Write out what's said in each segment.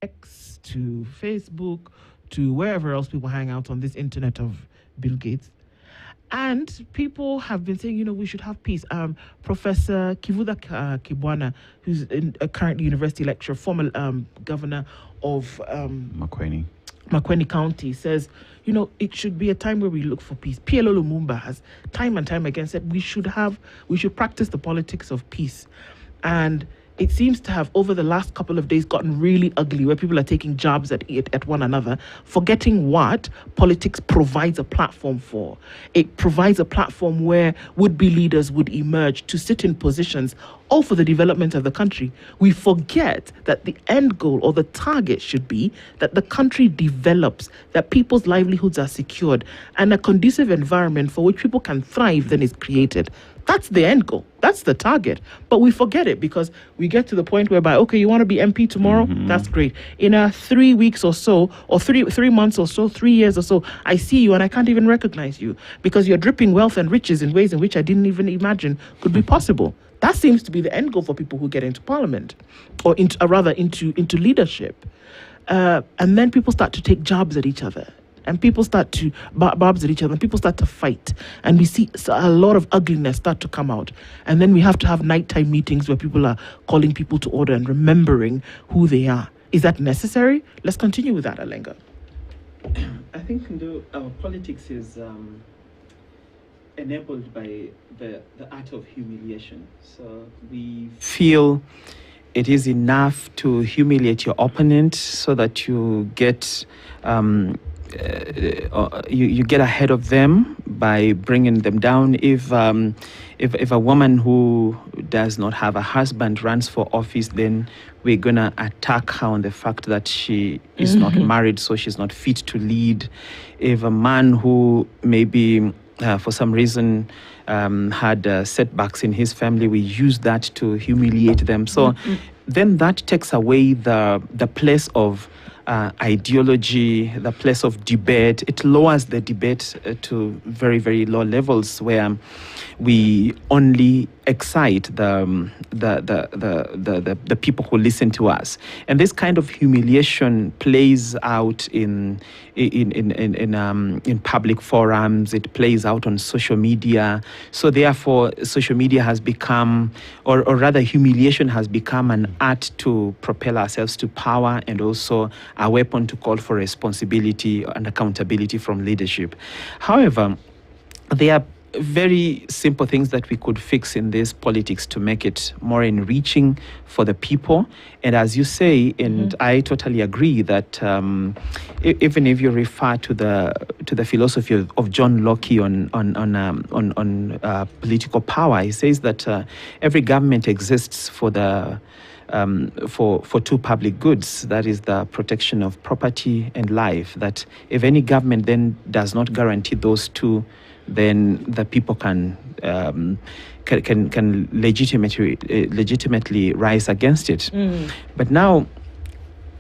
X to Facebook to wherever else people hang out on this internet of Bill Gates. And people have been saying, we should have peace. Professor Kivuda Kibwana, who's a currently university lecturer, former governor of Makwene County, says, it should be a time where we look for peace. PLO Lumumba has time and time again said we should practice the politics of peace. And it seems to have, over the last couple of days, gotten really ugly, where people are taking jabs at one another, forgetting what politics provides a platform for. It provides a platform where would-be leaders would emerge to sit in positions, all for the development of the country. We forget that the end goal or the target should be that the country develops, that people's livelihoods are secured, and a conducive environment for which people can thrive then is created. That's the end goal. That's the target. But we forget it because we get to the point whereby, okay, you want to be MP tomorrow? Mm-hmm. That's great. In 3 weeks or so, or 3 months or so, 3 years or so, I see you and I can't even recognize you because you're dripping wealth and riches in ways in which I didn't even imagine could be possible. That seems to be the end goal for people who get into parliament or into leadership. And then people start to take jabs at each other. And people start to barbs at each other, and people start to fight. And we see a lot of ugliness start to come out. And then we have to have nighttime meetings where people are calling people to order and remembering who they are. Is that necessary? Let's continue with that, Alenga. I think our politics is enabled by the art of humiliation. So we feel it is enough to humiliate your opponent so that you get... you get ahead of them by bringing them down. If a woman who does not have a husband runs for office, then we're gonna attack her on the fact that she is not married, so she's not fit to lead. If a man who maybe for some reason had setbacks in his family, we use that to humiliate them. So then that takes away the place of ideology, the place of debate. It lowers the debate to very, very low levels where we only excite the people who listen to us. And this kind of humiliation plays out in public forums. It plays out on social media. So therefore, social media has become, or rather humiliation has become an art to propel ourselves to power and also a weapon to call for responsibility and accountability from leadership. However, there are very simple things that we could fix in this politics to make it more enriching for the people. And as you say, and I totally agree that even if you refer to the philosophy of John Locke on political power, he says that every government exists for two public goods, that is the protection of property and life. That if any government then does not guarantee those two, then the people can legitimately rise against it. But now,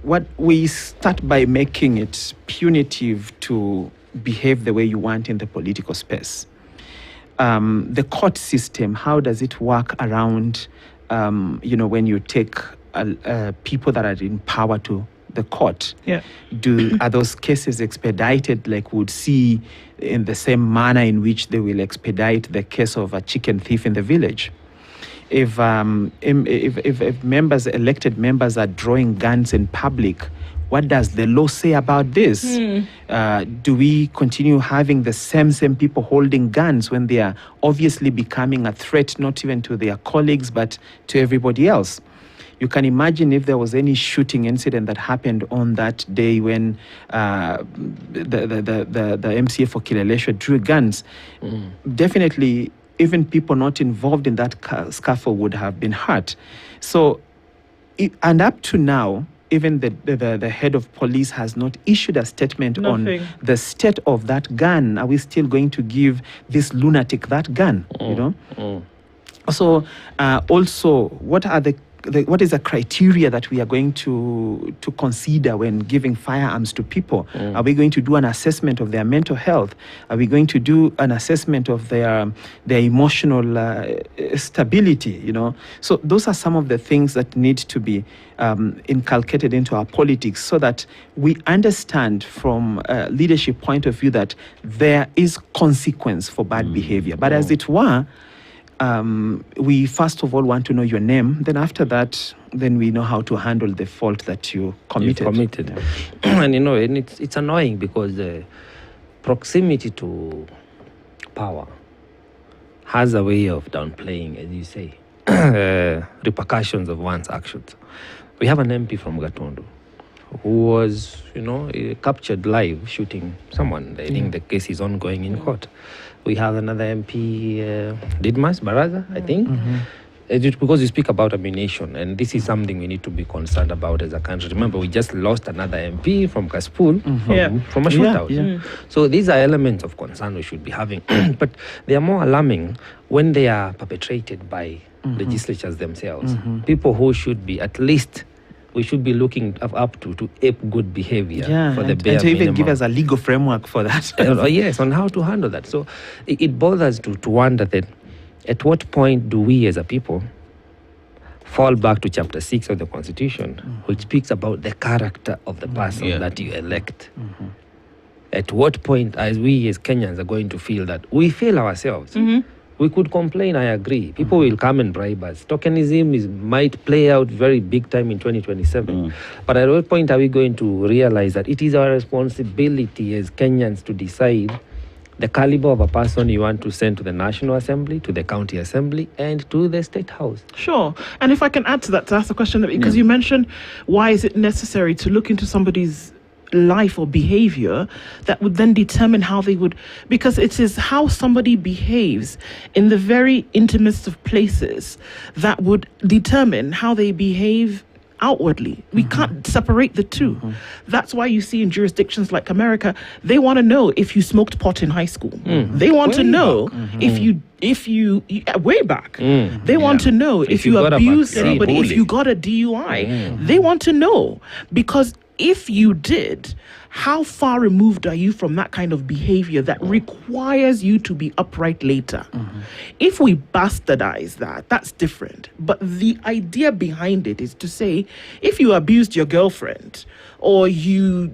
what we start by making it punitive to behave the way you want in the political space. The court system, how does it work around? When you take people that are in power to the court, are those cases expedited like we'd see in the same manner in which they will expedite the case of a chicken thief in the village? If elected members are drawing guns in public, what does the law say about this? Do we continue having the same people holding guns when they are obviously becoming a threat, not even to their colleagues, but to everybody else? You can imagine if there was any shooting incident that happened on that day when the MCA for Kileleshwa drew guns. Definitely, even people not involved in that scuffle would have been hurt. So, and up to now, even the head of police has not issued a statement on the state of that gun. Are we still going to give this lunatic that gun? So, also, what are the what is the criteria that we are going to consider when giving firearms to people? Are we going to do an assessment of their mental health? Are we going to do an assessment of their emotional stability? So those are some of the things that need to be inculcated into our politics, so that we understand from a leadership point of view that there is consequence for bad behavior. But as it were, we first of all want to know your name. Then after that, then we know how to handle the fault that you committed. Yeah. And it's annoying because the proximity to power has a way of downplaying, as you say, repercussions of one's actions. We have an MP from Gatundu who was, captured live shooting someone. I think the case is ongoing in court. We have another MP, Didmas Baraza, I think, because we speak about ammunition, and this is something we need to be concerned about as a country. Remember, we just lost another MP from Kaspul from a shootout. Yeah. So these are elements of concern we should be having, but they are more alarming when they are perpetrated by legislatures themselves. People who should be at least, we should be looking up to ape good behavior for the bare and to even minimum. give us a legal framework for that. Yes, on how to handle that. So it bothers to wonder that at what point do we as a people fall back to chapter 6 of the Constitution, which speaks about the character of the person that you elect. At what point as we as Kenyans are going to feel that we fail ourselves? We could complain, I agree. People will come and bribe us. Tokenism might play out very big time in 2027. But at what point are we going to realize that it is our responsibility as Kenyans to decide the caliber of a person you want to send to the National Assembly, to the County Assembly, and to the State House? Sure. And if I can add to that, to ask a question, because you mentioned, why is it necessary to look into somebody's life or behavior that would then determine how they would, because it is how somebody behaves in the very intimate of places that would determine how they behave outwardly. We can't separate the two. That's why you see in jurisdictions like America, they want to know if you smoked pot in high school. They want to know if you way back. They want to know if you abused anybody, if you got a DUI. They want to know, because if you did, how far removed are you from that kind of behavior that requires you to be upright later? If we bastardize that, that's different. But the idea behind it is to say, if you abused your girlfriend, or you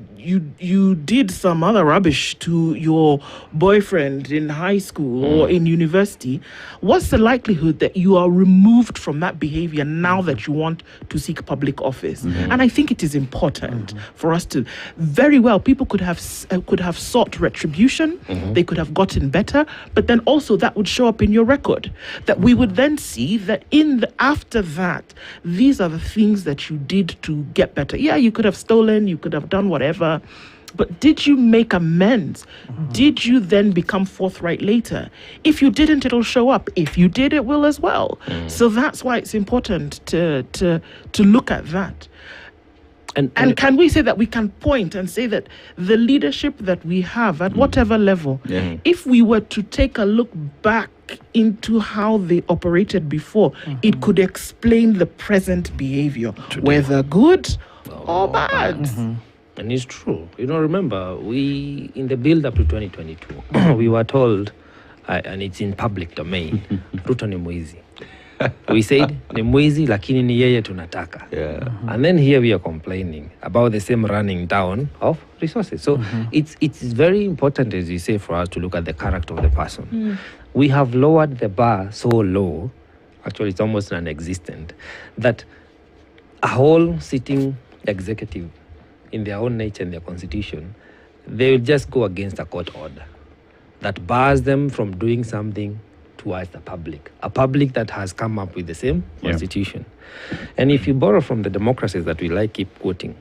did some other rubbish to your boyfriend in high school or in university, what's the likelihood that you are removed from that behavior now that you want to seek public office? And I think it is important for us to, very well, people could have sought retribution, they could have gotten better, but then also that would show up in your record, that we would then see that after that, these are the things that you did to get better. Yeah, you could have stolen, you could have done whatever, but did you make amends? Did you then become forthright later? If you didn't, it'll show up. If you did, it will as well. So that's why it's important to look at that. And can we say that we can point and say that the leadership that we have at whatever level, if we were to take a look back into how they operated before, it could explain the present behavior, whether good or bad. And it's true. Remember, we, in the build-up to 2022, we were told, and it's in public domain, Ruto ni mwizi. We said, ni mwizi, lakini ni yeye tunataka. And then here we are complaining about the same running down of resources. So it's very important, as you say, for us to look at the character of the person. We have lowered the bar so low, actually it's almost non-existent, that a whole sitting executive, in their own nature and their constitution, they will just go against a court order that bars them from doing something towards the public, a public that has come up with the same constitution. And if you borrow from the democracies that we keep quoting,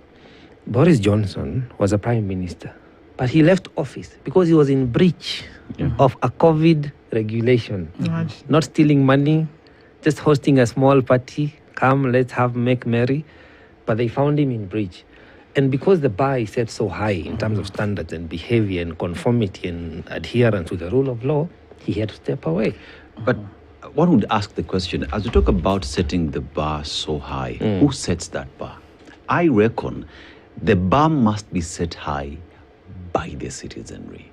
Boris Johnson was a prime minister, but he left office because he was in breach of a COVID regulation, not stealing money, just hosting a small party, come, let's make merry, but they found him in breach. And because the bar is set so high in terms of standards and behavior and conformity and adherence to the rule of law, he had to step away. But one would ask the question, as we talk about setting the bar so high, who sets that bar? I reckon the bar must be set high by the citizenry.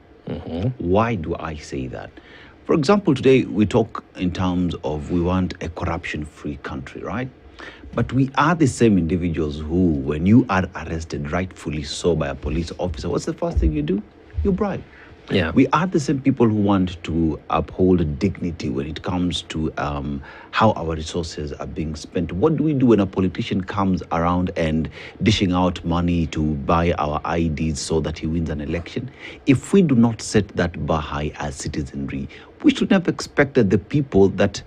Why do I say that? For example, today we talk in terms of we want a corruption-free country, right? But we are the same individuals who, when you are arrested, rightfully so, by a police officer, what's the first thing you do? You bribe. Yeah. We are the same people who want to uphold dignity when it comes to how our resources are being spent. What do we do when a politician comes around and dishing out money to buy our IDs so that he wins an election? If we do not set that bar high as citizenry, we should have expected the people that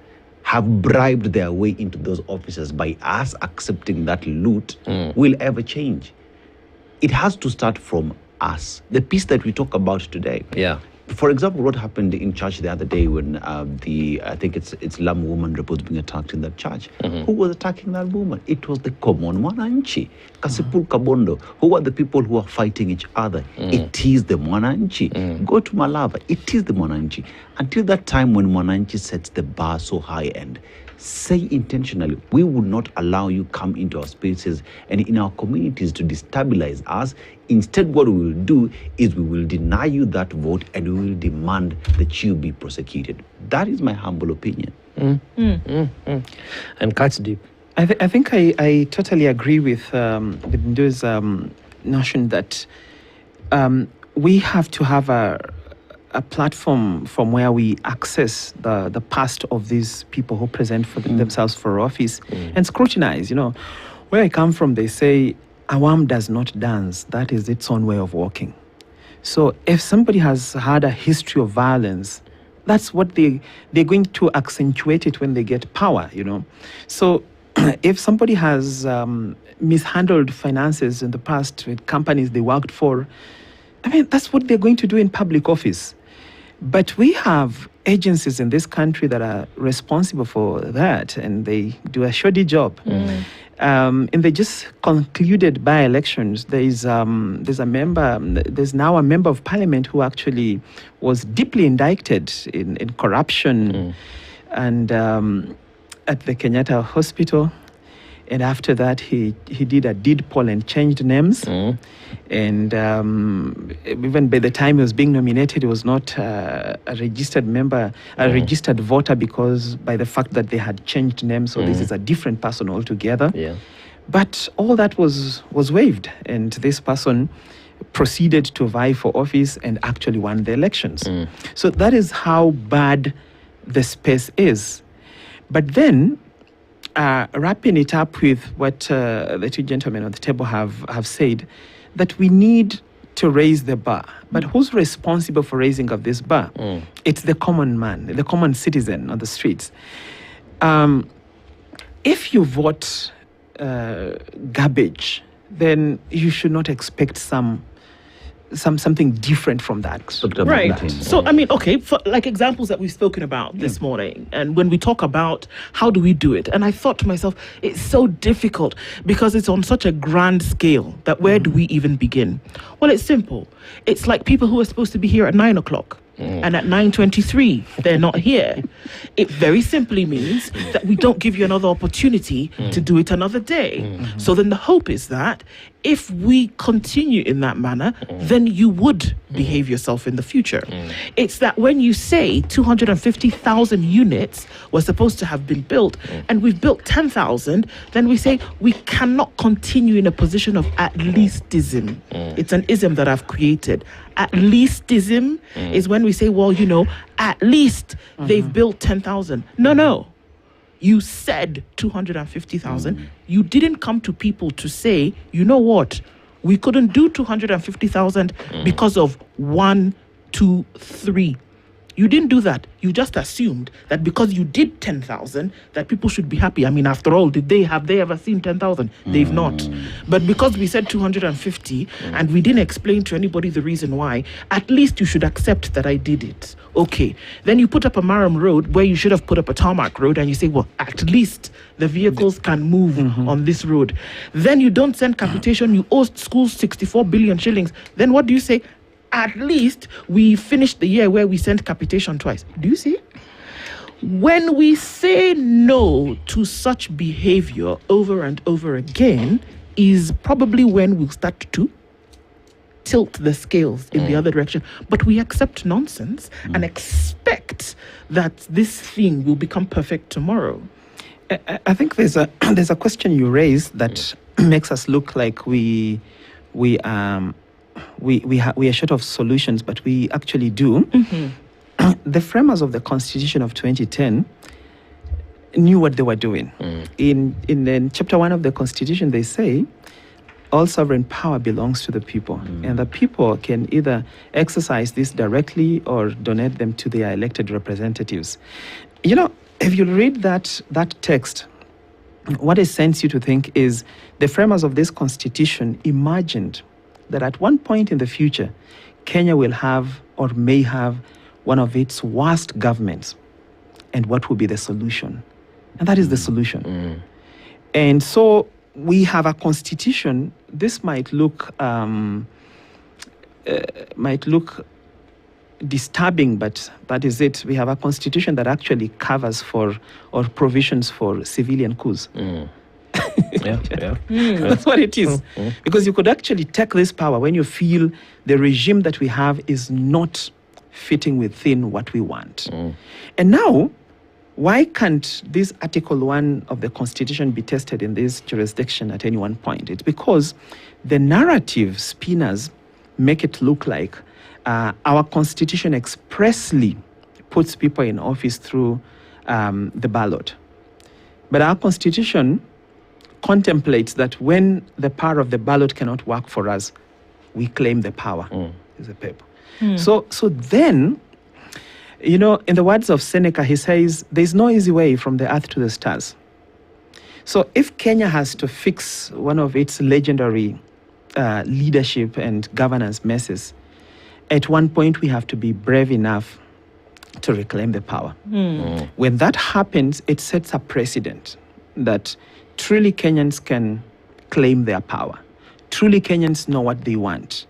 have bribed their way into those offices by us accepting that loot will ever change. It has to start from us. The piece that we talk about today. Yeah. For example, what happened in church the other day when I think it's Lam woman reports being attacked in that church. Who was attacking that woman? It was the common mwananchi, Kasipul Kabondo. Who are the people who are fighting each other? It is the mwananchi. Go to Malava. It is the mwananchi. Until that time when mwananchi sets the bar so high end, say intentionally, we would not allow you come into our spaces and in our communities to destabilize us. Instead, what we will do is we will deny you that vote and we will demand that you be prosecuted. That is my humble opinion. And cuts deep. I think I totally agree with Ndu's notion that we have to have a platform from where we access the past of these people who present for themselves for office and scrutinize. You know, where I come from, they say, Awam does not dance. That is its own way of walking. So if somebody has had a history of violence, that's what they're going to accentuate it when they get power, you know. So if somebody has mishandled finances in the past with companies they worked for, I mean, that's what they're going to do in public office. But we have agencies in this country that are responsible for that, and they do a shoddy job. In the just concluded by-elections, there's now a member of parliament who actually was deeply indicted in corruption and at the Kenyatta Hospital. And after that, he did a deed poll and changed names. And even by the time he was being nominated, he was not a registered member, a registered voter, because by the fact that they had changed names. So this is a different person altogether. Yeah. But all that was waived. And this person proceeded to vie for office and actually won the elections. So that is how bad the space is. But then, wrapping it up with what the two gentlemen on the table have said, that we need to raise the bar. But who's responsible for raising of this bar? It's the common man, the common citizen on the streets. If you vote garbage, then you should not expect something different from that. Right. So, I mean, okay, for like examples that we've spoken about this morning, and when we talk about how do we do it, and I thought to myself, it's so difficult because it's on such a grand scale that where do we even begin? Well, it's simple. It's like people who are supposed to be here at 9 o'clock. And at 9:23, they're not here. It very simply means that we don't give you another opportunity to do it another day. So then the hope is that if we continue in that manner, then you would behave yourself in the future. It's that when you say 250,000 units were supposed to have been built and we've built 10,000, then we say we cannot continue in a position of at leastism. It's an ism that I've created. At leastism is when we say, well, you know, at least they've built 10,000. No. You said 250,000. You didn't come to people to say, you know what, we couldn't do 250,000 because of 1, 2, 3. You didn't do that. You just assumed that because you did 10,000, that people should be happy. I mean, after all, have they ever seen 10,000? They've not. But because we said 250 and we didn't explain to anybody the reason why, at least you should accept that I did it. Okay. Then you put up a Marham Road where you should have put up a tarmac road and you say, well, at least the vehicles can move on this road. Then you don't send capitation. You owe schools 64 billion shillings. Then what do you say? At least we finished the year where we sent capitation twice. Do you see? When we say no to such behavior over and over again is probably when we'll start to tilt the scales in the other direction. But we accept nonsense and expect that this thing will become perfect tomorrow. I think there's a question you raised that makes us look like we are short of solutions, but we actually do. The framers of the Constitution of 2010 knew what they were doing. In chapter 1 of the Constitution, they say all sovereign power belongs to the people, and the people can either exercise this directly or donate them to their elected representatives. You know, if you read that text, what it sends you to think is the framers of this Constitution imagined that at one point in the future, Kenya will have or may have one of its worst governments. And what will be the solution? And that is the solution. And so we have a constitution. This might look disturbing, but that is it. We have a constitution that actually covers for or provisions for civilian coups. That's what it is. Because you could actually take this power when you feel the regime that we have is not fitting within what we want. And now, why can't this Article 1 of the Constitution be tested in this jurisdiction at any one point? It's because the narrative spinners make it look like our Constitution expressly puts people in office through the ballot. But our Constitution contemplates that when the power of the ballot cannot work for us, we claim the power as a people. So then, you know, in the words of Seneca, he says, there's no easy way from the earth to the stars. So if Kenya has to fix one of its legendary leadership and governance messes, at one point we have to be brave enough to reclaim the power. When that happens, it sets a precedent that truly Kenyans can claim their power. Truly Kenyans know what they want.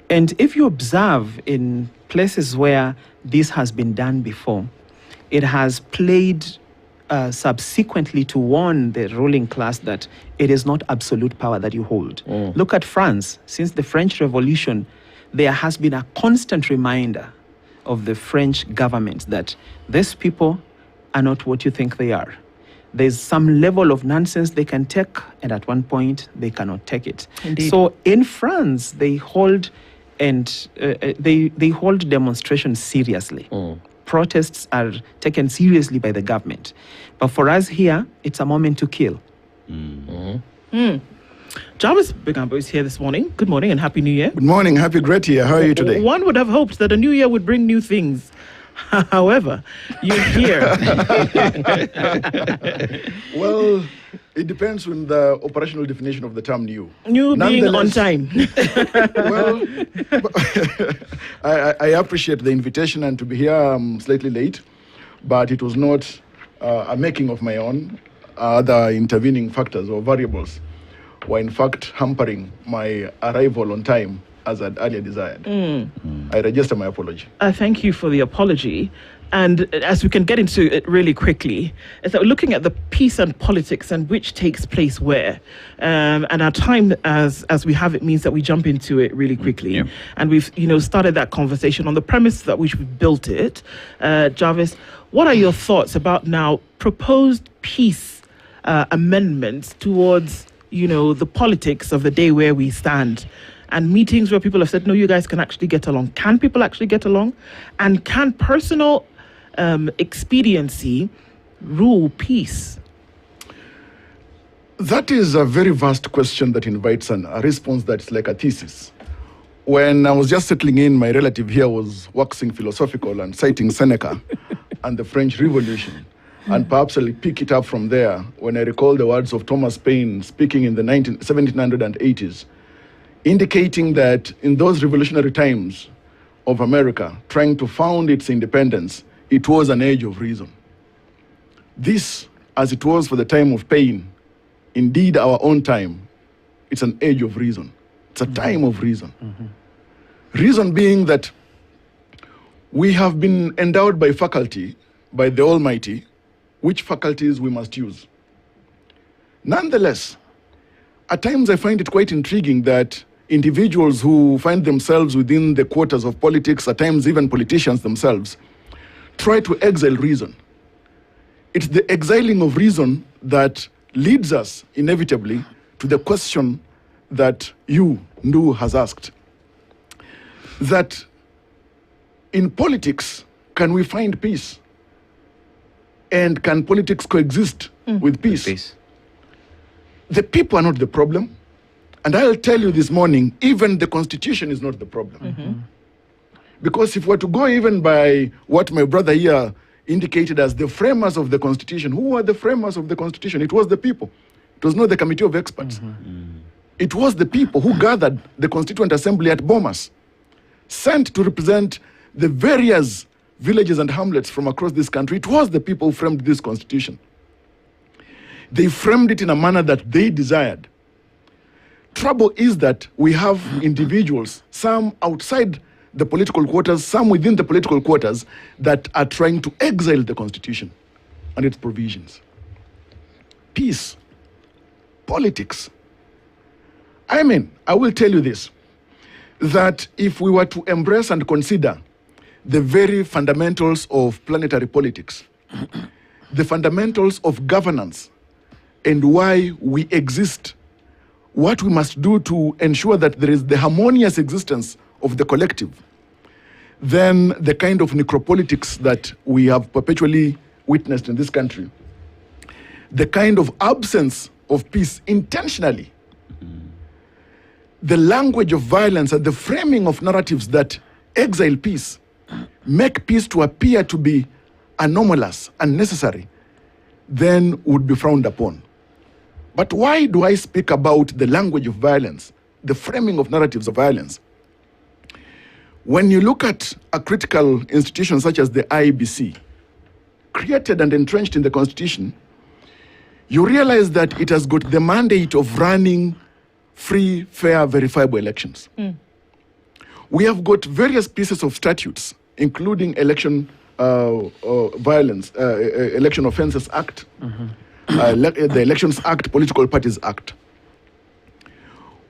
And if you observe in places where this has been done before, it has played subsequently to warn the ruling class that it is not absolute power that you hold. Look at France. Since the French Revolution, there has been a constant reminder of the French government that these people are not what you think they are. There's some level of nonsense they can take, and at one point they cannot take it. Indeed. So in France, they hold they hold demonstrations seriously. Protests are taken seriously by the government. But for us here, it's a moment to kill. Jarvis Bigambo is here this morning. Good morning and Happy New Year. Good morning. Happy great year. How are you today? One would have hoped that a new year would bring new things. However, you're here. Well, it depends on the operational definition of the term new. New being on time. Well, I appreciate the invitation and to be here. I'm slightly late, but it was not a making of my own. Other intervening factors or variables were in fact hampering my arrival on time as I'd earlier desired. I register my apology. Thank you for the apology. And as we can get into it really quickly, is that we're looking at the peace and politics and which takes place where. And our time as we have it means that we jump into it really quickly. And we've started that conversation on the premise that which we built it. Jarvis, what are your thoughts about now proposed peace amendments towards the politics of the day where we stand? And meetings where people have said, no, you guys can actually get along. Can people actually get along? And can personal expediency rule peace? That is a very vast question that invites a response that's like a thesis. When I was just settling in, my relative here was waxing philosophical and citing Seneca and the French Revolution. And perhaps I'll pick it up from there when I recall the words of Thomas Paine speaking in the 1780s. Indicating that in those revolutionary times of America, trying to found its independence, it was an age of reason. This, as it was for the time of Paine, indeed our own time, it's an age of reason. It's a time of reason. Reason being that we have been endowed by faculty by the Almighty which faculties we must use. Nonetheless, at times I find it quite intriguing that individuals who find themselves within the quarters of politics, at times even politicians themselves, try to exile reason. It's the exiling of reason that leads us inevitably to the question that you, Ndu, has asked. That in politics, can we find peace? And can politics coexist with peace? The people are not the problem. And I'll tell you this morning, even the Constitution is not the problem. Because if we're to go even by what my brother here indicated as the framers of the Constitution, who were the framers of the Constitution? It was the people. It was not the Committee of Experts. It was the people who gathered the Constituent Assembly at Bomas, sent to represent the various villages and hamlets from across this country. It was the people who framed this Constitution. They framed it in a manner that they desired. Trouble is that we have individuals, some outside the political quarters, some within the political quarters, that are trying to exile the Constitution and its provisions. Peace, politics. I mean, I will tell you this, that if we were to embrace and consider the very fundamentals of planetary politics, the fundamentals of governance, and why we exist, what we must do to ensure that there is the harmonious existence of the collective, then the kind of necropolitics that we have perpetually witnessed in this country, the kind of absence of peace intentionally, the language of violence and the framing of narratives that exile peace, make peace to appear to be anomalous, unnecessary, then would be frowned upon. But why do I speak about the language of violence, the framing of narratives of violence? When you look at a critical institution such as the IEBC, created and entrenched in the Constitution, you realize that it has got the mandate of running free, fair, verifiable elections. We have got various pieces of statutes, including Election Violence, Election Offences Act, the Elections Act, Political Parties Act,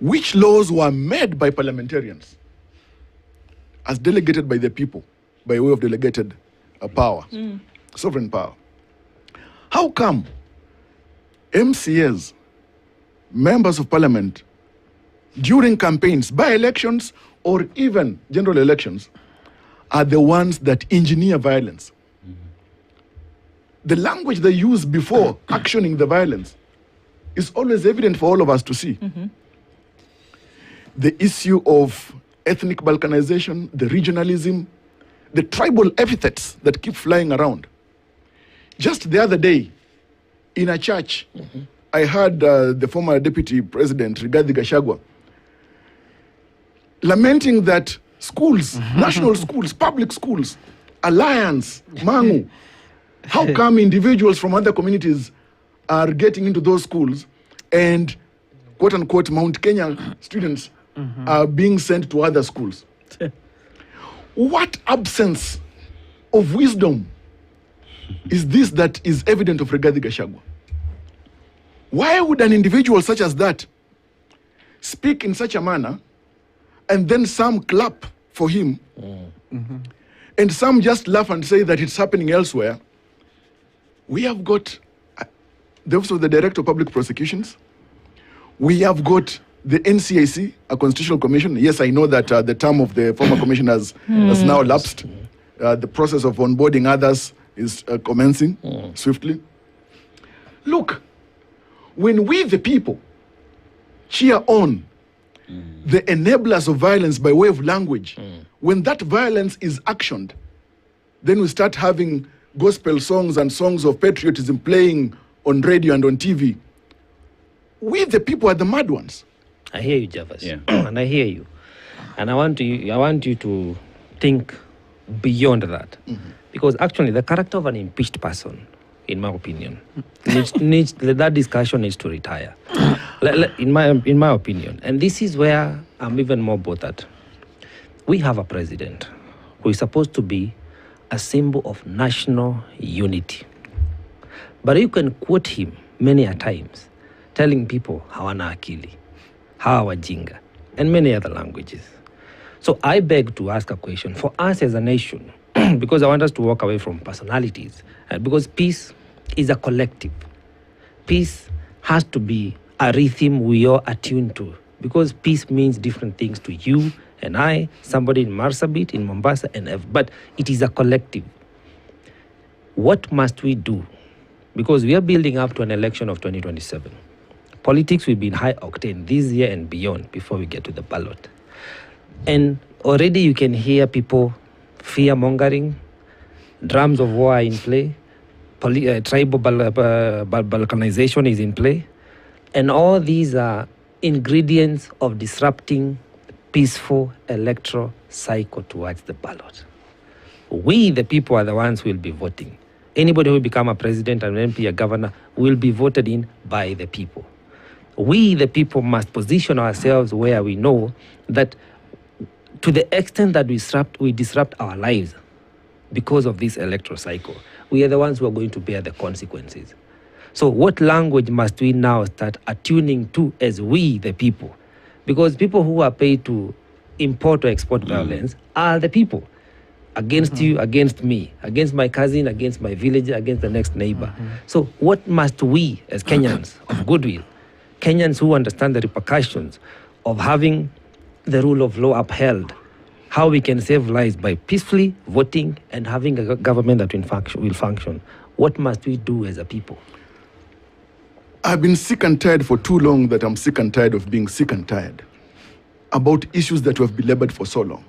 which laws were made by parliamentarians as delegated by the people by way of delegated power, sovereign power. How come MCAs, members of parliament, during campaigns, by-elections, or even general elections, are the ones that engineer violence? The language they use before actioning the violence is always evident for all of us to see. The issue of ethnic balkanization, the regionalism, the tribal epithets that keep flying around. Just the other day, in a church, I heard the former deputy president, Rigathi Gachagua, lamenting that schools, national schools, public schools, Alliance, Mangu, how come individuals from other communities are getting into those schools and quote unquote Mount Kenya students are being sent to other schools? What absence of wisdom is this that is evident of Rigathi Gachagua? Why would an individual such as that speak in such a manner and then some clap for him and some just laugh and say that it's happening elsewhere? We have got the Office of the Director of Public Prosecutions. We have got the NCAC, a constitutional commission. Yes, I know that the term of the former commission has now lapsed. The process of onboarding others is commencing swiftly. Look, when we the people cheer on the enablers of violence by way of language, when that violence is actioned, then we start having gospel songs and songs of patriotism playing on radio and on TV. We the people are the mad ones. I hear you, Javas. And I hear you. And I want you to think beyond that. Because actually the character of an impeached person, in my opinion, that discussion needs to retire. In my opinion. And this is where I'm even more bothered. We have a president who is supposed to be a symbol of national unity. But you can quote him many a times, telling people hawana akili, hawa wajinga, and many other languages. So I beg to ask a question for us as a nation, because I want us to walk away from personalities, because peace is a collective. Peace has to be a rhythm we are attuned to, because peace means different things to you and I, somebody in Marsabit, in Mombasa, but it is a collective. What must we do? Because we are building up to an election of 2027. Politics will be in high octane this year and beyond before we get to the ballot. And already you can hear people fear-mongering, drums of war are in play, tribal balkanization is in play, and all these are ingredients of disrupting peaceful electoral cycle towards the ballot. We, the people, are the ones who will be voting. Anybody who will become a president, an MP, a governor, will be voted in by the people. We, the people, must position ourselves where we know that to the extent that we disrupt our lives because of this electoral cycle, we are the ones who are going to bear the consequences. So what language must we now start attuning to as we, the people? Because people who are paid to import or export violence are the people. Against you, against me, against my cousin, against my villager, against the next neighbor. So what must we, as Kenyans of goodwill, Kenyans who understand the repercussions of having the rule of law upheld, how we can save lives by peacefully voting and having a government that will function. What must we do as a people? I've been sick and tired for too long that I'm sick and tired of being sick and tired about issues that we have belabored for so long.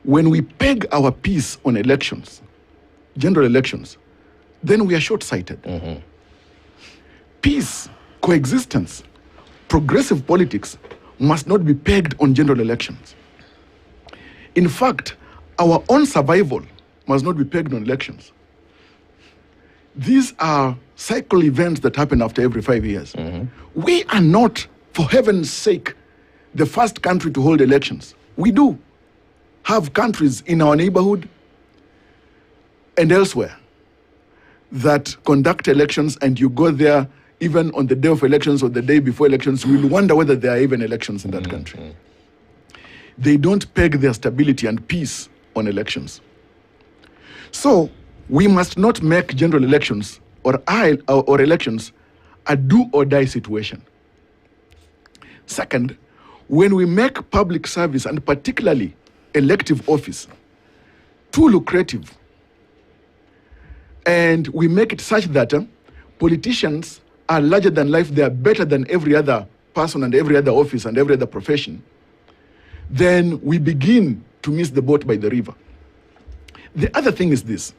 When we peg our peace on elections, general elections, then we are short-sighted. Peace, coexistence, progressive politics must not be pegged on general elections. In fact, our own survival must not be pegged on elections. These are cycle events that happen after every 5 years. We are not, for heaven's sake, the first country to hold elections. We do have countries in our neighborhood and elsewhere that conduct elections, and you go there even on the day of elections or the day before elections, you will wonder whether there are even elections in that country. They don't peg their stability and peace on elections. So we must not make general elections or elections a do or die situation. Second, when we make public service, and particularly elective office, too lucrative, and we make it such that politicians are larger than life, they are better than every other person and every other office and every other profession, then we begin to miss the boat by the river. The other thing is this: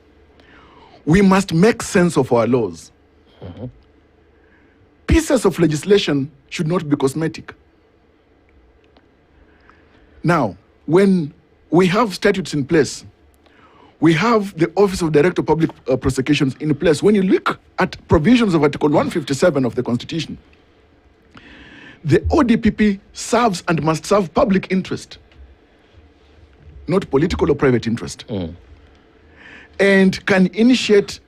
we must make sense of our laws. Pieces of legislation should not be cosmetic. Now, when we have statutes in place, we have the Office of Director of Public Prosecutions in place. When you look at provisions of Article 157 of the Constitution, the ODPP serves and must serve public interest, not political or private interest, and can initiate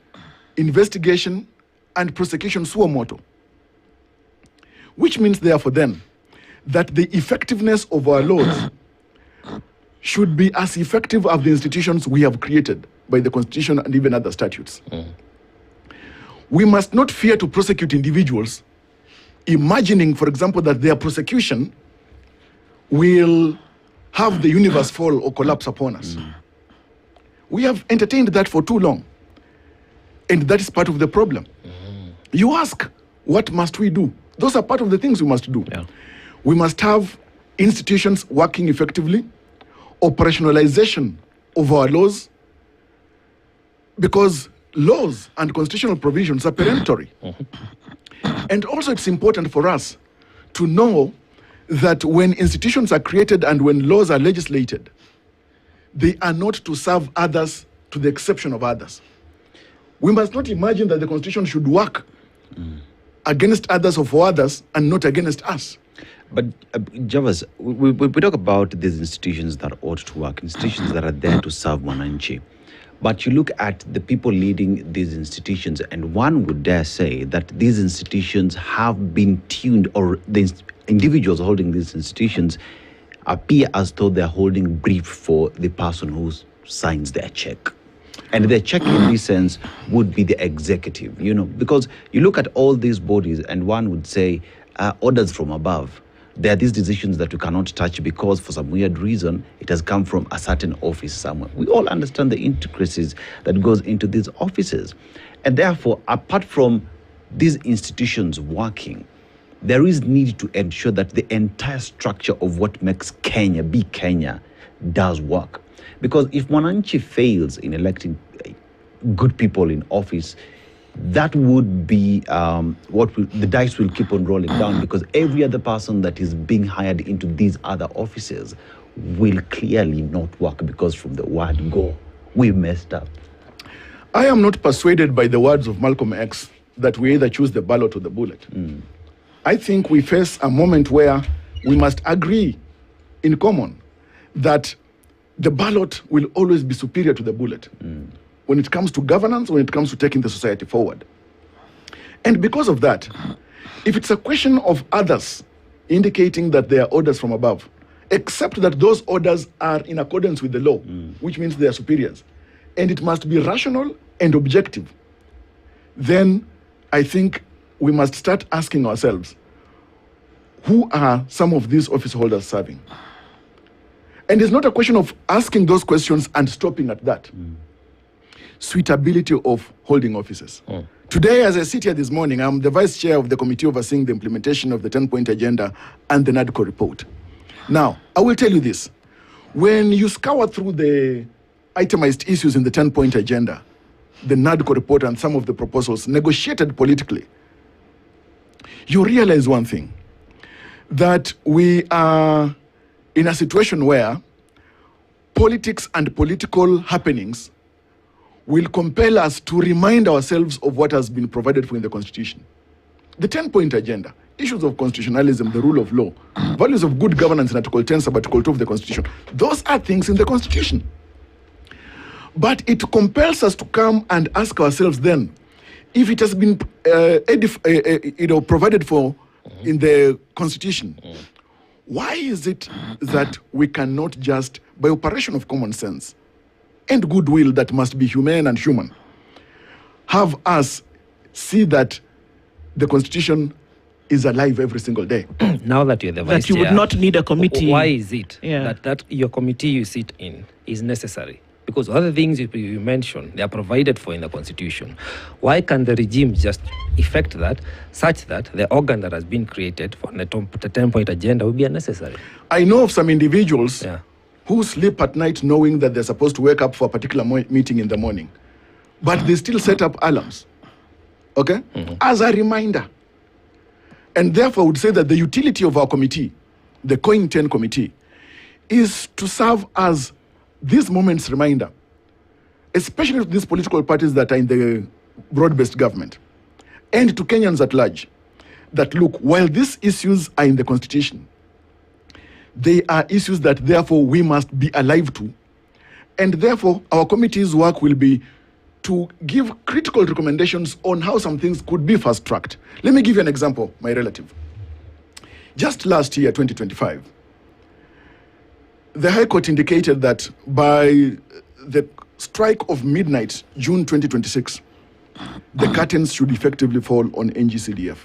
investigation and prosecution suo motu, which means therefore then that the effectiveness of our laws should be as effective as the institutions we have created by the Constitution and even other statutes. We must not fear to prosecute individuals, imagining, for example, that their prosecution will have the universe fall or collapse upon us. We have entertained that for too long, and that is part of the problem. You ask, what must we do? Those are part of the things we must do. We must have institutions working effectively, operationalization of our laws, because laws and constitutional provisions are peremptory. And also it's important for us to know that when institutions are created and when laws are legislated, they are not to serve others to the exception of others. We must not imagine that the Constitution should work against others or for others and not against us. But Javas, we talk about these institutions that ought to work, institutions that are there to serve Mwananchi. But you look at the people leading these institutions, and one would dare say that these institutions have been tuned, or the individuals holding these institutions appear as though they're holding brief for the person who signs their check. And the check in this sense would be the executive, because you look at all these bodies and one would say orders from above. There are these decisions that we cannot touch because for some weird reason it has come from a certain office somewhere. We all understand the intricacies that goes into these offices. And therefore, apart from these institutions working, there is need to ensure that the entire structure of what makes Kenya be Kenya does work. Because if Mwananchi fails in electing good people in office, that would be the dice will keep on rolling down, because every other person that is being hired into these other offices will clearly not work, because from the word go, we messed up. I am not persuaded by the words of Malcolm X that we either choose the ballot or the bullet. I think we face a moment where we must agree in common that the ballot will always be superior to the bullet when it comes to governance, when it comes to taking the society forward. And because of that, if it's a question of others indicating that they are orders from above, except that those orders are in accordance with the law, which means they are superiors, and it must be rational and objective, then I think we must start asking ourselves, who are some of these office holders serving? And it's not a question of asking those questions and stopping at that. Suitability of holding offices. Today, as I sit here this morning, I'm the vice chair of the committee overseeing the implementation of the 10-point agenda and the Nadco report. Now, I will tell you this. When you scour through the itemized issues in the 10-point agenda, the Nadco report and some of the proposals negotiated politically, you realize one thing, that we are in a situation where politics and political happenings will compel us to remind ourselves of what has been provided for in the Constitution. The 10-point agenda, issues of constitutionalism, the rule of law, values of good governance in Article 10, Sub-Article 2 of the Constitution, those are things in the Constitution. But it compels us to come and ask ourselves then, if it has been provided for in the Constitution, why is it that we cannot just, by operation of common sense and goodwill that must be humane and human, have us see that the Constitution is alive every single day? Now that you're the vice That you would chair, not need a committee. Why is it Yeah. that your committee you sit in is necessary? Because other things you mentioned, they are provided for in the Constitution. Why can the regime just effect that, such that the organ that has been created for the 10-point agenda will be unnecessary? I know of some individuals Yeah. who sleep at night knowing that they're supposed to wake up for a particular meeting in the morning, but they still set up alarms, okay, as a reminder. And therefore, I would say that the utility of our committee, the COIN 10 committee, is to serve as this moment's reminder, especially to these political parties that are in the broad-based government, and to Kenyans at large, that look, while these issues are in the Constitution, they are issues that therefore we must be alive to. And therefore, our committee's work will be to give critical recommendations on how some things could be fast-tracked. Let me give you an example, my relative. Just last year, 2025, the High Court indicated that by the strike of midnight, June 2026, the curtains should effectively fall on NGCDF.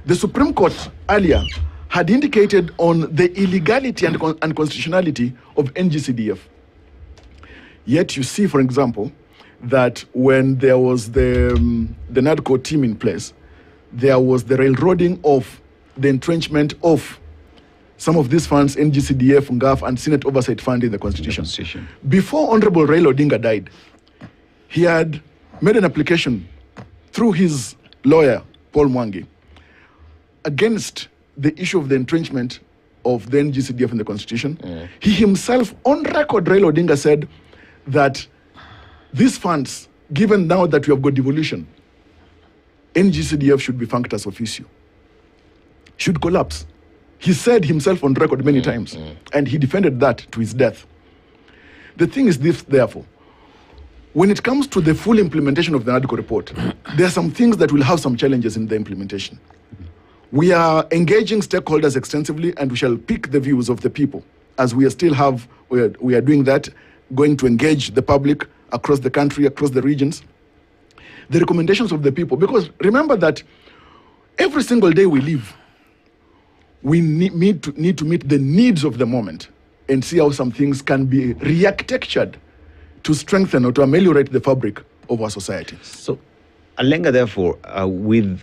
The Supreme Court earlier had indicated on the illegality and unconstitutionality of NGCDF. Yet you see, for example, that when there was the Nadco team in place, there was the railroading of the entrenchment of some of these funds, NGCDF, NGAF, and Senate Oversight Fund in the Constitution. Before Honorable Raila Odinga died, he had made an application through his lawyer, Paul Mwangi, against the issue of the entrenchment of the NGCDF in the Constitution. He himself, on record, Raila Odinga said that these funds, given now that we have got devolution, NGCDF should be functus officio, should collapse. He said himself on record many times, and he defended that to his death. The thing is this, therefore, when it comes to the full implementation of the Nadco report, there are some things that will have some challenges in the implementation. We are engaging stakeholders extensively, and we shall pick the views of the people, as we are doing that, going to engage the public across the country, across the regions. The recommendations of the people, because remember that every single day we live, we need to meet the needs of the moment and see how some things can be re-architectured to strengthen or to ameliorate the fabric of our society. So, Alenga, therefore, with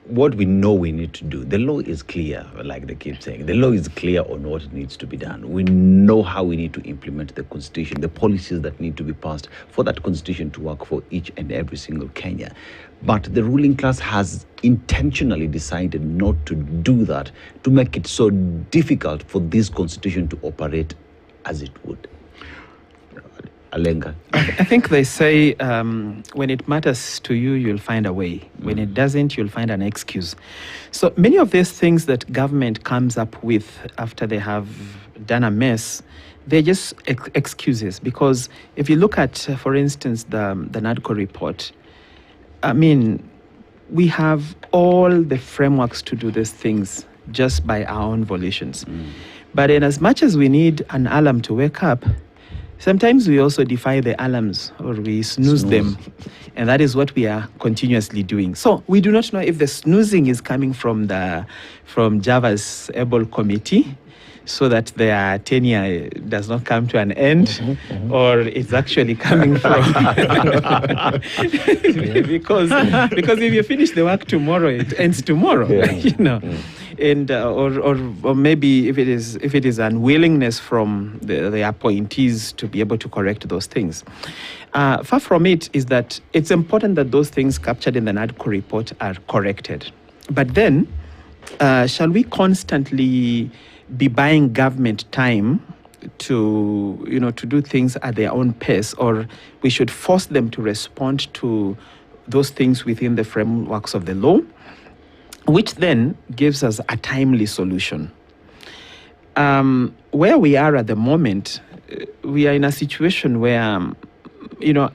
what we know we need to do, the law is clear, like they keep saying. The law is clear on what needs to be done. We know how we need to implement the constitution, the policies that need to be passed for that constitution to work for each and every single Kenyan. But the ruling class has intentionally decided not to do that, to make it so difficult for this constitution to operate as it would. Alenga. I think they say when it matters to you, you'll find a way. When it doesn't, you'll find an excuse. So many of these things that government comes up with after they have done a mess, they're just excuses. Because if you look at, for instance, the Nadco report, I mean, we have all the frameworks to do these things just by our own volitions. But in as much as we need an alarm to wake up, sometimes we also defy the alarms, or we snooze them. And that is what we are continuously doing. So we do not know if the snoozing is coming from Java's able committee, so that their tenure does not come to an end, or it's actually coming from because if you finish the work tomorrow, it ends tomorrow, you know. And or maybe if it is unwillingness from the appointees to be able to correct those things. Far from it is that it's important that those things captured in the Nadco report are corrected. But then, shall we constantly be buying government time to do things at their own pace, or we should force them to respond to those things within the frameworks of the law, which then gives us a timely solution. Where we are at the moment, we are in a situation where,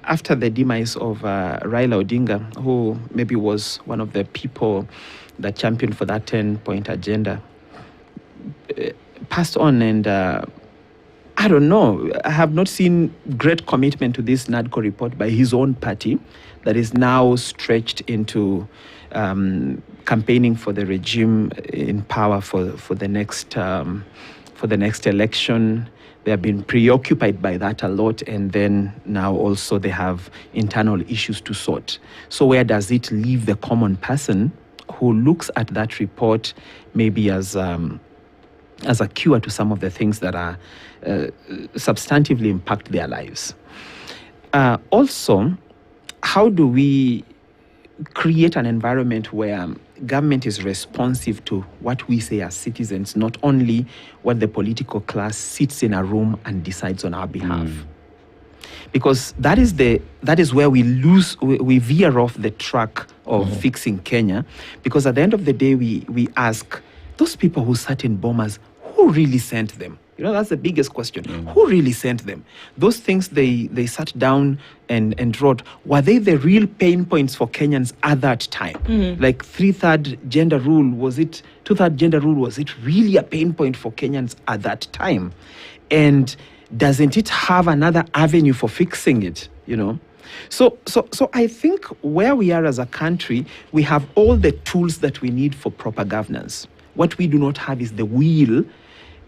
after the demise of Raila Odinga, who maybe was one of the people that championed for that 10-point agenda, passed on, and I don't know, I have not seen great commitment to this Nadco report by his own party that is now stretched into campaigning for the regime in power for the next election. They have been preoccupied by that a lot, and then now also they have internal issues to sort. So where does it leave the common person who looks at that report maybe as a cure to some of the things that are substantively impact their lives? Also, how do we create an environment where government is responsive to what we say as citizens, not only what the political class sits in a room and decides on our behalf? Because that is where we veer off the track of fixing Kenya. Because at the end of the day, we ask those people who sat in bombers, who really sent them? That's the biggest question. Who really sent them? Those things they sat down and wrote, were they the real pain points for Kenyans at that time? Like 2/3 gender rule, was it really a pain point for Kenyans at that time? And doesn't it have another avenue for fixing it, So I think where we are as a country, we have all the tools that we need for proper governance. What we do not have is the will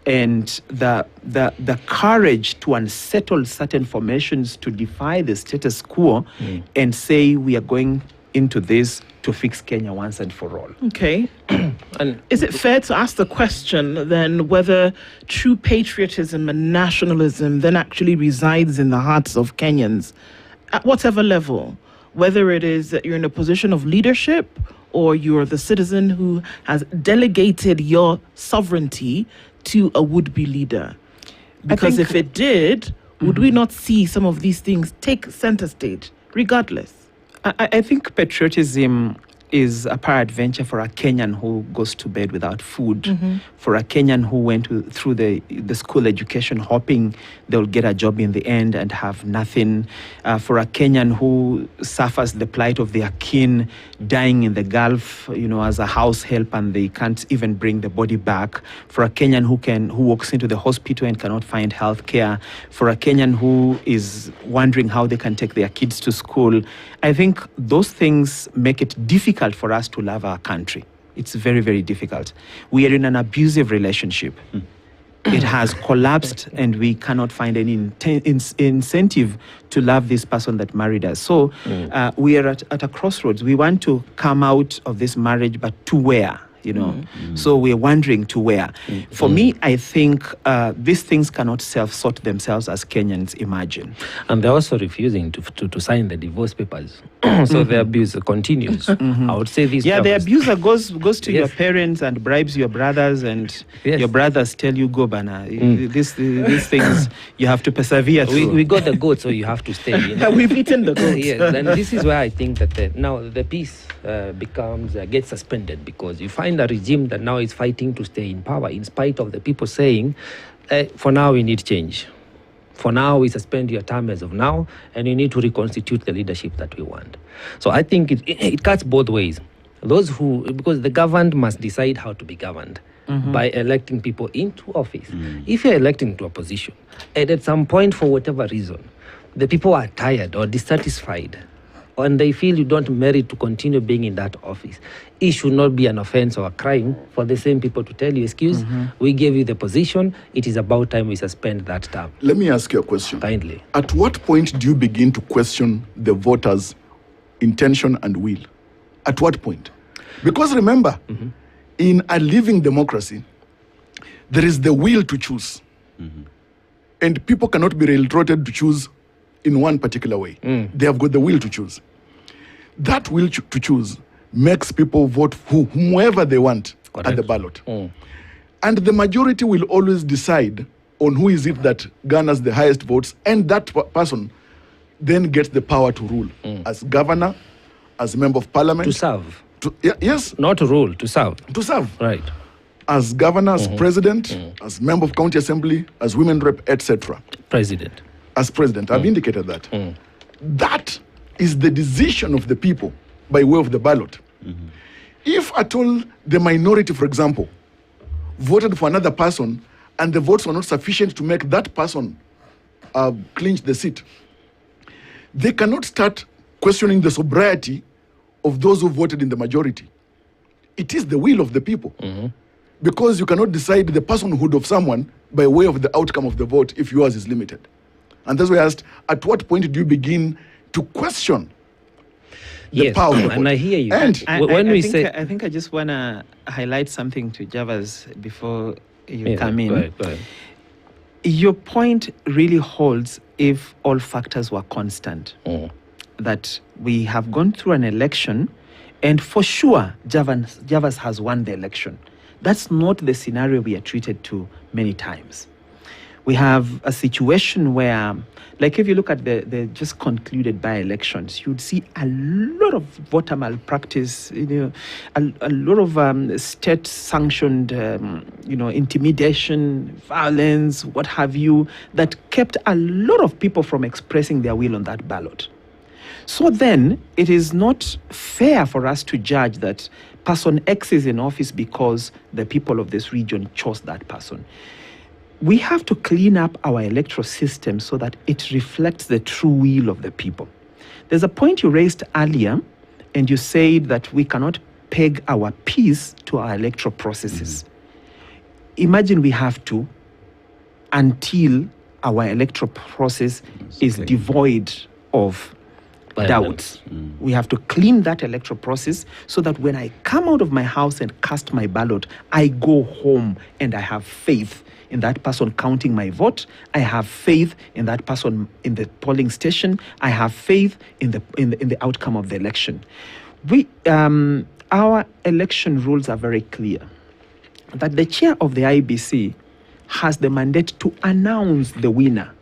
and the courage to unsettle certain formations, to defy the status quo and say we are going into this to fix Kenya once and for all. Okay. And is it fair to ask the question then whether true patriotism and nationalism then actually resides in the hearts of Kenyans at whatever level, whether it is that you're in a position of leadership or you're the citizen who has delegated your sovereignty to a would-be leader? Because if it did, would we not see some of these things take center stage, regardless? I think patriotism is a peradventure for a Kenyan who goes to bed without food, for a Kenyan who went through the school education hoping they'll get a job in the end and have nothing, for a Kenyan who suffers the plight of their kin dying in the Gulf, as a house help, and they can't even bring the body back, for a Kenyan who walks into the hospital and cannot find health care, for a Kenyan who is wondering how they can take their kids to school. I think those things make it difficult for us to love our country. It's very, very difficult. We are in an abusive relationship. It has collapsed, and we cannot find any incentive to love this person that married us. So we are at a crossroads. We want to come out of this marriage, but to where? So we're wondering to where. For me, I think these things cannot self-sort themselves as Kenyans imagine. And they're also refusing to sign the divorce papers. So the abuse continues. I would say this. Yeah, the abuser goes to your parents and bribes your brothers, and your brothers tell you, go, Bana. These things you have to persevere through. We got the goat, so you have to stay. We've eaten the goat. Yes, and this is where I think that now the peace gets suspended, because you find a regime that now is fighting to stay in power in spite of the people saying, for now we need change. For now, we suspend your term as of now, and you need to reconstitute the leadership that we want. So I think it cuts both ways. Because the governed must decide how to be governed by electing people into office. If you're electing to a position, and at some point, for whatever reason, the people are tired or dissatisfied, and they feel you don't merit to continue being in that office, it should not be an offense or a crime for the same people to tell you, excuse, we gave you the position, it is about time we suspend that term. Let me ask you a question. Kindly. At what point do you begin to question the voters' intention and will? At what point? Because remember, in a living democracy, there is the will to choose. And people cannot be railroaded to choose in one particular way. They have got the will to choose. That will to choose makes people vote whomever they want at the ballot. And the majority will always decide on who is it that garners the highest votes, and that person then gets the power to rule as governor, as member of parliament. To serve. Yes. Not to rule, to serve. To serve. Right. As governor, as president, as member of county assembly, as women rep, etc. President. As president. I've indicated that. That is the decision of the people by way of the ballot. If at all the minority, for example, voted for another person and the votes were not sufficient to make that person clinch the seat, they cannot start questioning the sobriety of those who voted in the majority. It is the will of the people. Because you cannot decide the personhood of someone by way of the outcome of the vote if yours is limited. And that's why I asked, at what point do you begin to question the power of the vote? And I hear you. And I think I just want to highlight something to Javas before you come in. Go ahead. Your point really holds if all factors were constant. That we have gone through an election, and for sure, Javas has won the election. That's not the scenario we are treated to many times. We have a situation where, like if you look at the just concluded by-elections, you'd see a lot of voter malpractice, a lot of state-sanctioned, intimidation, violence, what have you, that kept a lot of people from expressing their will on that ballot. So then, it is not fair for us to judge that person X is in office because the people of this region chose that person. We have to clean up our electoral system so that it reflects the true will of the people. There's a point you raised earlier, and you said that we cannot peg our peace to our electoral processes. Imagine we have to, until our electoral process is devoid of doubts. We have to clean that electoral process so that when I come out of my house and cast my ballot, I go home and I have faith in that person counting my vote. I have faith in that person in the polling station. I have faith in the outcome of the election. Our election rules are very clear that the chair of the IBC has the mandate to announce the winner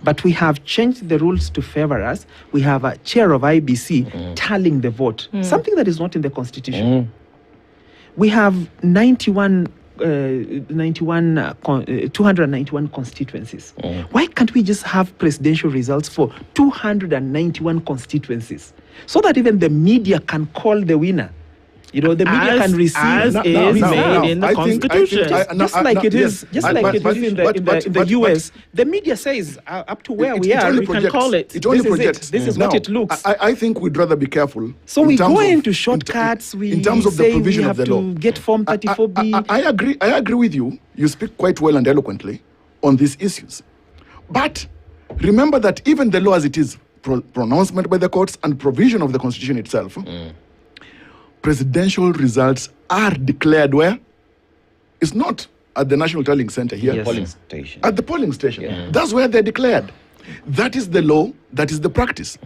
But we have changed the rules to favor us. We have a chair of IBC tallying the vote, something that is not in the constitution. We have 291 constituencies. Why can't we just have presidential results for 291 constituencies so that even the media can call the winner? You know, the media can receive as now, is now, made now, in the I think- Constitution. just like it is in the US. The media says up to where we are, only we can projects. call it. It only This is it. projects. This is Now, what it looks. I think we'd rather be careful. So in we terms go of- into shortcuts. in terms of the say provision we of have the law. to get Form 34B. I agree with you. You speak quite well and eloquently on these issues. But remember that even the law as it is, pronouncement by the courts and provision of the Constitution itself, presidential results are declared where? It's not at the National Tallying Center here. Yes. Polling station. At the polling station. That's where they're declared. That is the law, that is the practice.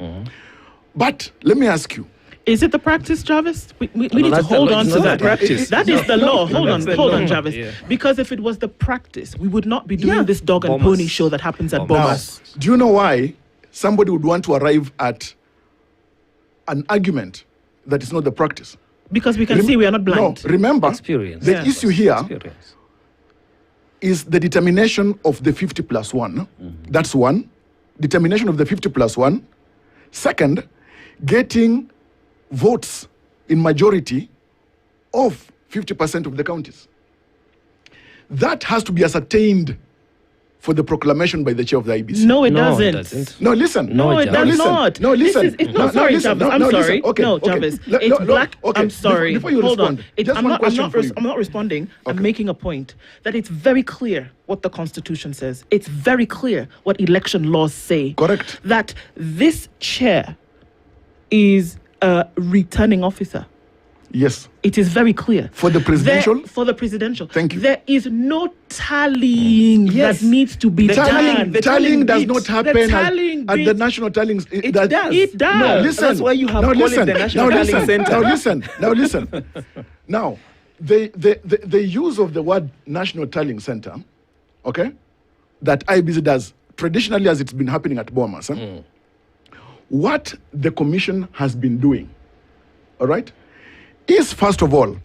But let me ask you, Is it the practice, Jarvis? We need to that's the hold law. on It's to not that. the practice. That is the law. Hold on, That's the hold law. on, Jarvis. Yeah. Because if it was the practice, we would not be doing Yeah. this dog and Bombers. pony show that happens at Bombers. Bombas. do you know why somebody would want to arrive at an argument that is not the practice? Because we can see we are not blind. No, remember, Experience. the Yeah. issue here Experience. is the determination of the 50 plus 1. That's one. Determination of the 50 plus 1. Second, getting votes in majority of 50% of the counties. That has to be ascertained for the proclamation by the chair of the IBC. No, it No, it doesn't. doesn't. No, listen. No, it No, does listen. not. No, listen. This is, it's not sorry, listen. Jarvis. I'm listen. sorry. Okay, no, okay. Jarvis. Look, It's look, black. okay. I'm sorry. Before you Hold respond, on. It's, just I'm one not. I'm question not. for you. I'm not responding. I'm Okay. making a point that it's very clear what the Constitution says. It's very clear what election laws say. Correct. That this chair is a returning officer. Yes. It is very clear. For the presidential? For the presidential. Thank you. There is no tallying Yes. that needs to be The done. the Tallying does bit. not The happen tallying at the bit. national tallying. It does. It does. No, listen. That's why you have now called it listen. the National now Tallying listen. Center. Now listen. Now listen. Now, the use of the word National Tallying Center, okay, that IBC does traditionally as it's been happening at Bomas. What the commission has been doing, all right, is first of all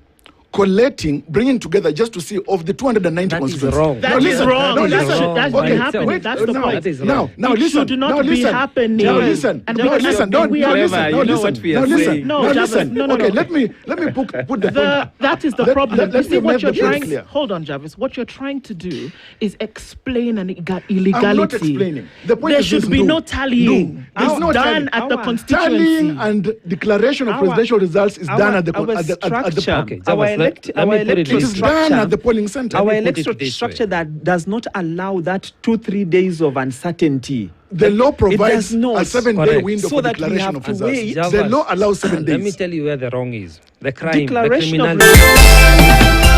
collating, bringing together just to see of the 290 That is constituencies. wrong. That Now is listen, wrong. now That's listen. what- that's Okay, been happening. wait, That's the now, point. That is now, wrong. now It listen. should not now be listen. happening. Now listen. And now we cannot listen. be- Now, we now are- listen. You Now know listen. what we are Now listen. saying. No, Now Jarvis, listen. no, no, Okay, no. let me put the point. That is the Let- problem. let You see me what make you're the point trying. clear. Hold on, Jarvis. What you're trying to do is explain an illegality. I'm not explaining. The point there is should this, be no. no tallying. No, It's there's no done tallying. at the Our constituency. Tallying and declaration of Our- presidential results is done at the our structure, Okay, our, Jarvis, let me put it It this is way. done at the polling center. our put it electoral this way. structure that does not allow that 2-3 days of uncertainty. The law provides does not. a 7-day Correct. window So for that we declaration have of to results. wait. The law allows 7 days. Let me tell you where the wrong is. The crime, the Declaration of criminality.